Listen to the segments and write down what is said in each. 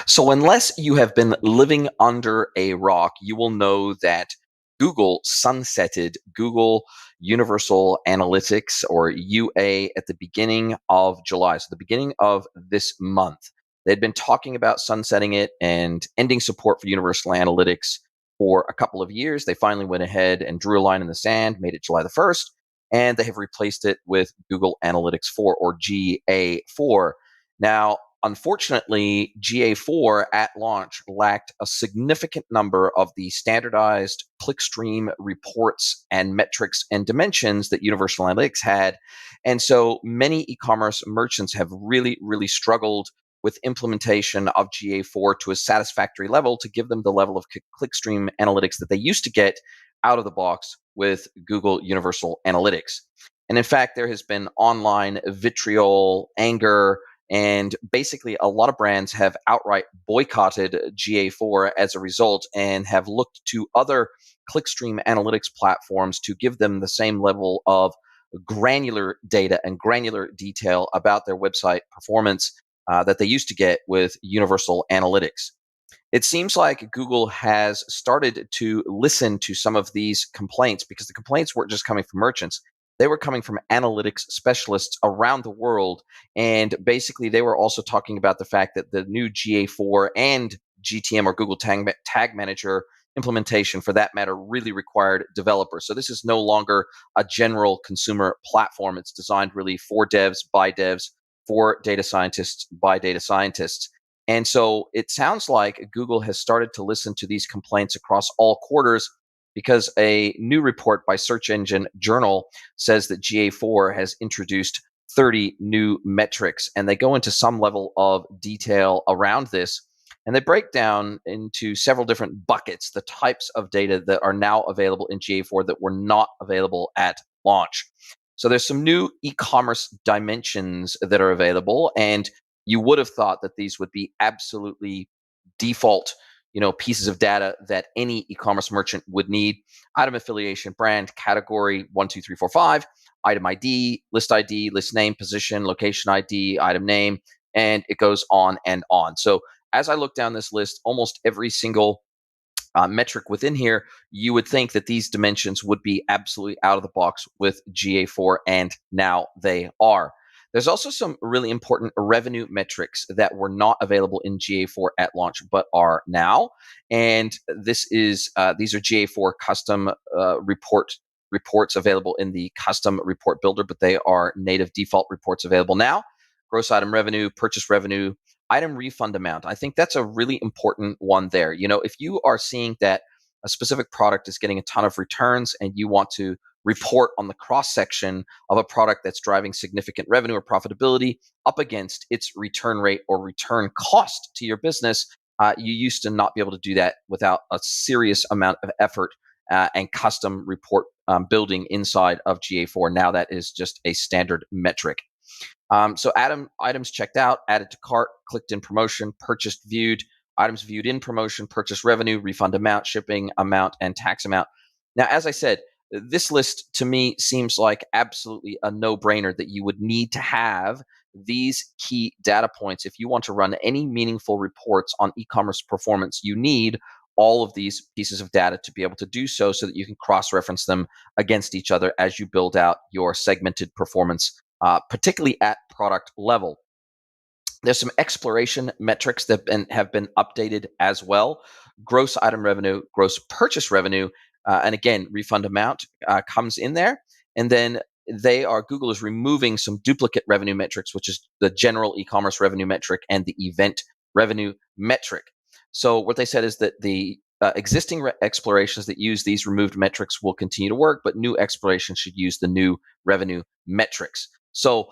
So, unless you have been living under a rock, you will know that Google sunsetted Google Universal Analytics, or UA, at the beginning of July, so the beginning of this month. They'd been talking about sunsetting it and ending support for Universal Analytics for a couple of years. They finally went ahead and drew a line in the sand, made it July the 1st, and they have replaced it with Google Analytics 4, or GA4. Now, unfortunately, GA4 at launch lacked a significant number of the standardized clickstream reports and metrics and dimensions that Universal Analytics had. And so many e-commerce merchants have really struggled with implementation of GA4 to a satisfactory level to give them the level of clickstream analytics that they used to get out of the box with Google Universal Analytics. And in fact, there has been online vitriol, anger, and basically, a lot of brands have outright boycotted GA4 as a result and have looked to other clickstream analytics platforms to give them the same level of granular data and granular detail about their website performance that they used to get with Universal Analytics. It seems like Google has started to listen to some of these complaints, because the complaints weren't just coming from merchants. They were coming from analytics specialists around the world. And basically, they were also talking about the fact that the new GA4 and GTM, or Google Tag Manager implementation, for that matter, really required developers. So this is no longer a general consumer platform. It's designed really for devs, by devs, for data scientists, by data scientists. And so it sounds like Google has started to listen to these complaints across all quarters, because a new report by Search Engine Journal says that GA4 has introduced 30 new metrics, and they go into some level of detail around this. And they break down into several different buckets the types of data that are now available in GA4 that were not available at launch. So there's some new e-commerce dimensions that are available, and you would have thought that these would be absolutely default, pieces of data that any e-commerce merchant would need: item affiliation, brand, category, 1, 2, 3, 4, 5, item ID, list name, position, location ID, item name, and it goes on and on. So as I look down this list, almost every single metric within here, you would think that these dimensions would be absolutely out of the box with GA4, and now they are. There's also some really important revenue metrics that were not available in GA4 at launch, but are now. And these are GA4 custom reports available in the custom report builder, but they are native default reports available now. Gross item revenue, purchase revenue, item refund amount. I think that's a really important one there. If you are seeing that a specific product is getting a ton of returns and you want to report on the cross section of a product that's driving significant revenue or profitability up against its return rate or return cost to your business, you used to not be able to do that without a serious amount of effort and custom report building inside of GA4. Now that is just a standard metric. So items checked out, added to cart, clicked in promotion, purchased, viewed, items viewed in promotion, purchase revenue, refund amount, shipping amount, and tax amount. Now, as I said, this list to me seems like absolutely a no-brainer that you would need to have these key data points. If you want to run any meaningful reports on e-commerce performance, you need all of these pieces of data to be able to do so that you can cross-reference them against each other as you build out your segmented performance, particularly at product level. There's some exploration metrics that have been updated as well. Gross item revenue, gross purchase revenue, and again, refund amount comes in there. And then Google is removing some duplicate revenue metrics, which is the general e-commerce revenue metric and the event revenue metric. So what they said is that the existing explorations that use these removed metrics will continue to work, but new explorations should use the new revenue metrics. So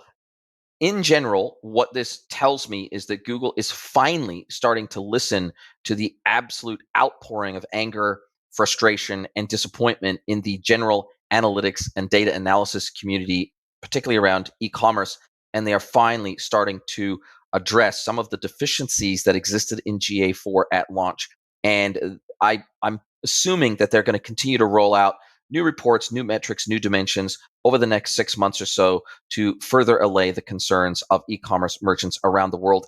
in general, what this tells me is that Google is finally starting to listen to the absolute outpouring of anger, frustration, and disappointment in the general analytics and data analysis community, particularly around e-commerce. And they are finally starting to address some of the deficiencies that existed in GA4 at launch. And I'm assuming that they're going to continue to roll out new reports, new metrics, new dimensions over the next 6 months or so to further allay the concerns of e-commerce merchants around the world.